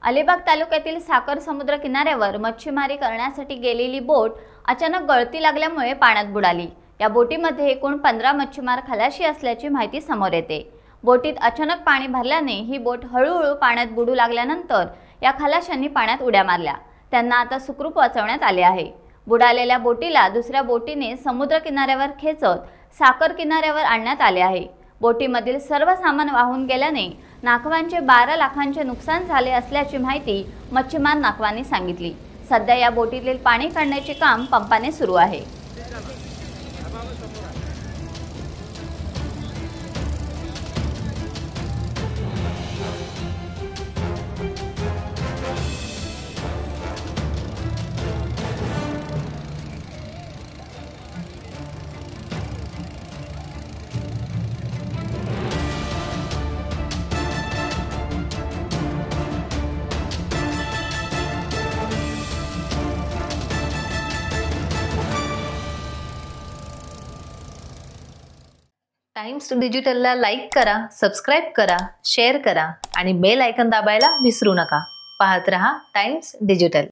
अलिबाग तालुक्यातील साकर समुद्र किनाऱ्यावर मच्छीमारी करण्यासाठी गेलेली बोट अचानक गळती लागल्यामुळे पाण्यात बुडाली। या बोटीमध्ये एकूण 15 मच्छीमार खलाशी असल्याची माहिती समोर येते। बोटीत अचानक पाणी भरल्याने ही बोट हळूहळू पाण्यात बुडू लागल्यानंतर या खलाशांनी पाण्यात उड्या मारल्या। त्यांना आता सुखरूप वाचवण्यात आले आहे। बुडालेल्या बोटीला दुसऱ्या बोटीने समुद्र किनाऱ्यावर खेचत साकर किनाऱ्यावर आणण्यात आले आहे। बोटीमधील सर्व सामान वाहून गेल्याने नाकवांचे 12 लाखांचे नुकसान झाले असल्याची माहिती मच्छीमार नाकवांनी सांगितली। सध्या या बोटीतील पाणी काढण्याचे काम पंपाने सुरू आहे। टाइम्स डिजिटलला लाईक करा, सबस्क्राइब करा, शेअर करा आणि बेल आयकॉन दाबायला विसरू नका। पाहत रहा टाइम्स डिजिटल।